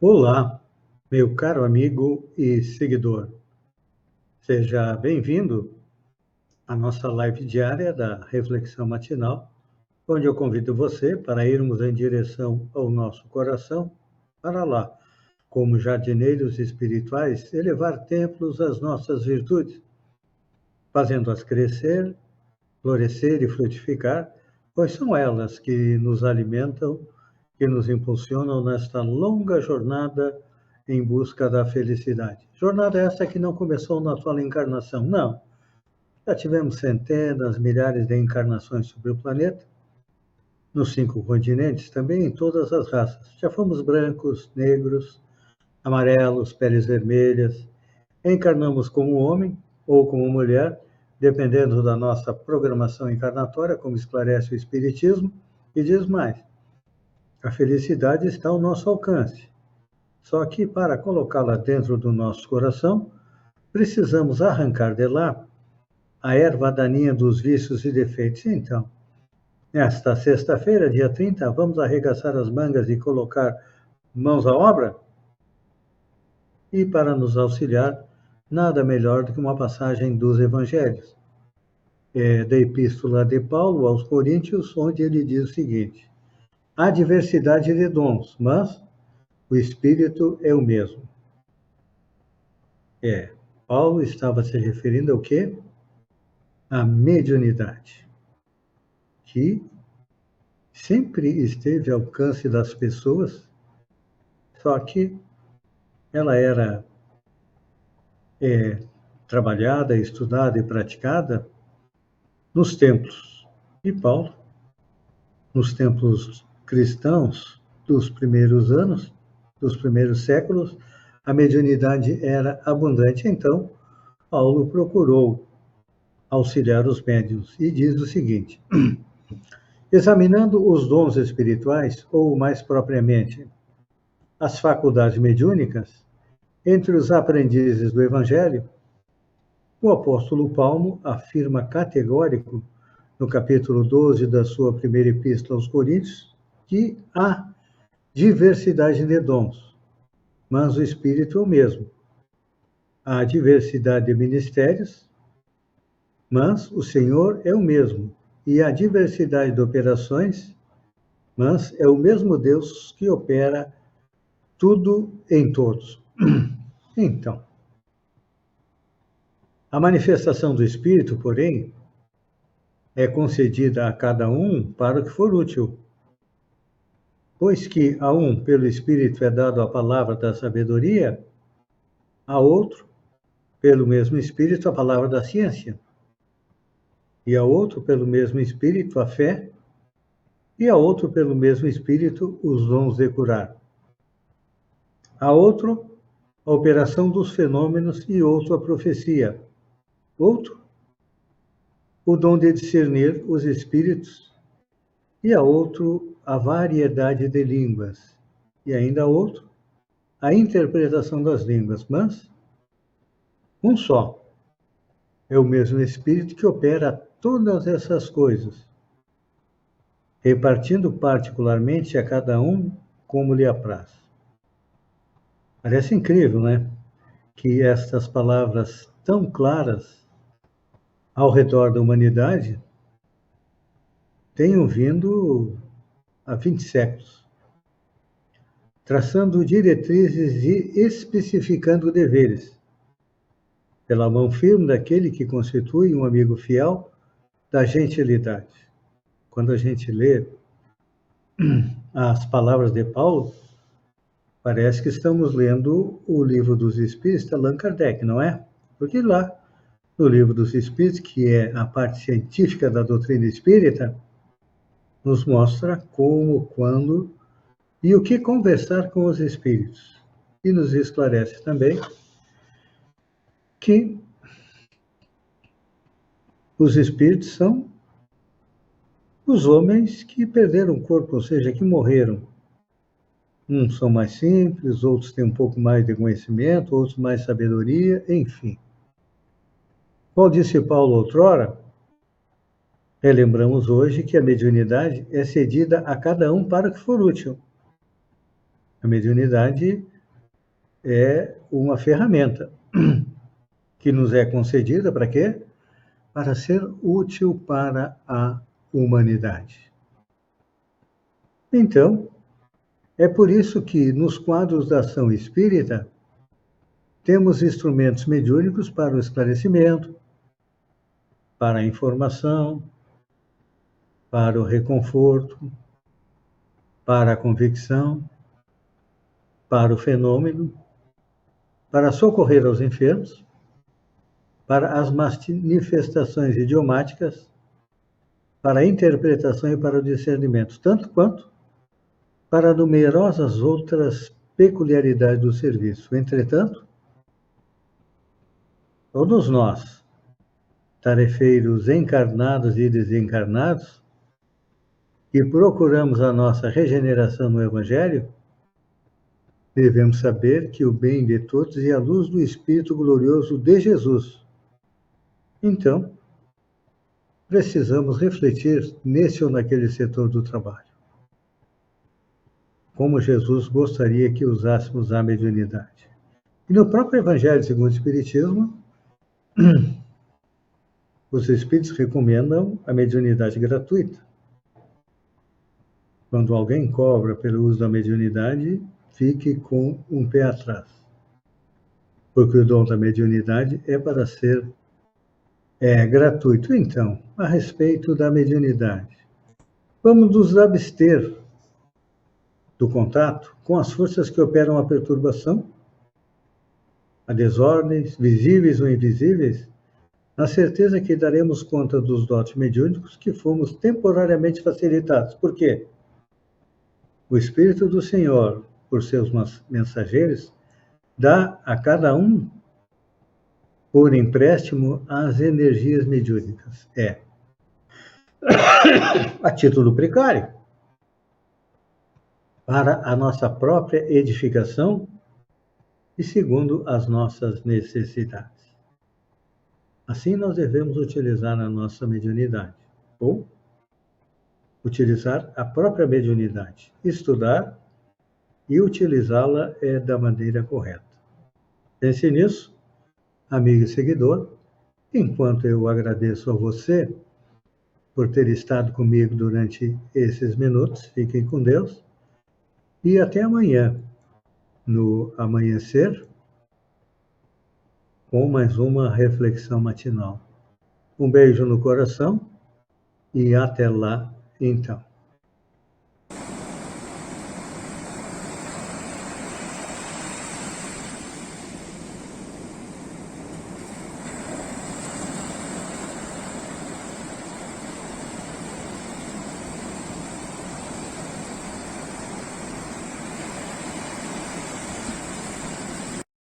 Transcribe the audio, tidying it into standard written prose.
Olá, meu caro amigo e seguidor. Seja bem-vindo à nossa live diária da Reflexão Matinal, onde eu convido você para irmos em direção ao nosso coração, para lá, como jardineiros espirituais, elevar templos às nossas virtudes, fazendo-as crescer, florescer e frutificar, pois são elas que nos alimentam, que nos impulsionam nesta longa jornada em busca da felicidade. Jornada essa que não começou na atual encarnação, não. Já tivemos centenas, milhares de encarnações sobre o planeta, nos 5 continentes, também em todas as raças. Já fomos brancos, negros, amarelos, peles vermelhas. Encarnamos como homem ou como mulher, dependendo da nossa programação encarnatória, como esclarece o Espiritismo, e diz mais: a felicidade está ao nosso alcance. Só que para colocá-la dentro do nosso coração, precisamos arrancar de lá a erva daninha dos vícios e defeitos. Então, nesta sexta-feira, dia 30, vamos arregaçar as mangas e colocar mãos à obra? E para nos auxiliar, nada melhor do que uma passagem dos Evangelhos, da Epístola de Paulo aos Coríntios, onde ele diz o seguinte: há diversidade de dons, mas o Espírito é o mesmo. Paulo estava se referindo ao quê? À mediunidade, que sempre esteve ao alcance das pessoas, só que ela era trabalhada, estudada e praticada nos templos. E Paulo, nos templos cristãos dos primeiros anos, dos primeiros séculos, a mediunidade era abundante. Então, Paulo procurou auxiliar os médiuns e diz o seguinte: examinando os dons espirituais, ou mais propriamente, as faculdades mediúnicas, entre os aprendizes do Evangelho, o apóstolo Paulo afirma categórico, no capítulo 12 da sua primeira epístola aos Coríntios, que há diversidade de dons, mas o Espírito é o mesmo. Há diversidade de ministérios, mas o Senhor é o mesmo. E há diversidade de operações, mas é o mesmo Deus que opera tudo em todos. Então, a manifestação do Espírito, porém, é concedida a cada um para o que for útil. Pois que a um, pelo Espírito, é dado a palavra da sabedoria, a outro, pelo mesmo Espírito, a palavra da ciência, e a outro, pelo mesmo Espírito, a fé, e a outro, pelo mesmo Espírito, os dons de curar. A outro, a operação dos fenômenos, e outro, a profecia. Outro, o dom de discernir os espíritos, e a outro, a variedade de línguas, e ainda a outro, a interpretação das línguas, mas um só. É o mesmo Espírito que opera todas essas coisas, repartindo particularmente a cada um como lhe apraz. Parece incrível, né? Que estas palavras tão claras ao redor da humanidade tenham vindo há 20 séculos, traçando diretrizes e especificando deveres, pela mão firme daquele que constitui um amigo fiel da gentilidade. Quando a gente lê as palavras de Paulo, parece que estamos lendo o Livro dos Espíritos de Allan Kardec, não é? Porque lá, no Livro dos Espíritos, que é a parte científica da doutrina espírita, nos mostra como, quando e o que conversar com os espíritos. E nos esclarece também que os espíritos são os homens que perderam o corpo, ou seja, que morreram. Uns são mais simples, outros têm um pouco mais de conhecimento, outros mais sabedoria, enfim. Como disse Paulo outrora, relembramos hoje que a mediunidade é cedida a cada um para o que for útil. A mediunidade é uma ferramenta que nos é concedida para quê? Para ser útil para a humanidade. Então, é por isso que nos quadros da ação espírita temos instrumentos mediúnicos para o esclarecimento, para a informação, para o reconforto, para a convicção, para o fenômeno, para socorrer aos enfermos, para as manifestações idiomáticas, para a interpretação e para o discernimento, tanto quanto para numerosas outras peculiaridades do serviço. Entretanto, todos nós, tarefeiros encarnados e desencarnados, que procuramos a nossa regeneração no Evangelho, devemos saber que o bem de todos é a luz do Espírito glorioso de Jesus. Então, precisamos refletir nesse ou naquele setor do trabalho. Como Jesus gostaria que usássemos a mediunidade. E no próprio Evangelho segundo o Espiritismo, os Espíritos recomendam a mediunidade gratuita. Quando alguém cobra pelo uso da mediunidade, fique com um pé atrás. Porque o dom da mediunidade é para ser gratuito. Então, a respeito da mediunidade, vamos nos abster do contato com as forças que operam a perturbação, a desordens, visíveis ou invisíveis, na certeza que daremos conta dos dotes mediúnicos que fomos temporariamente facilitados. Por quê? O Espírito do Senhor, por seus mensageiros, dá a cada um por empréstimo as energias mediúnicas. A título precário, para a nossa própria edificação e segundo as nossas necessidades. Assim nós devemos utilizar a nossa mediunidade, ou utilizar a própria mediunidade, estudar e utilizá-la da maneira correta. Pense nisso, amigo e seguidor, enquanto eu agradeço a você por ter estado comigo durante esses minutos. Fiquem com Deus e até amanhã, no amanhecer, com mais uma reflexão matinal. Um beijo no coração e até lá, então.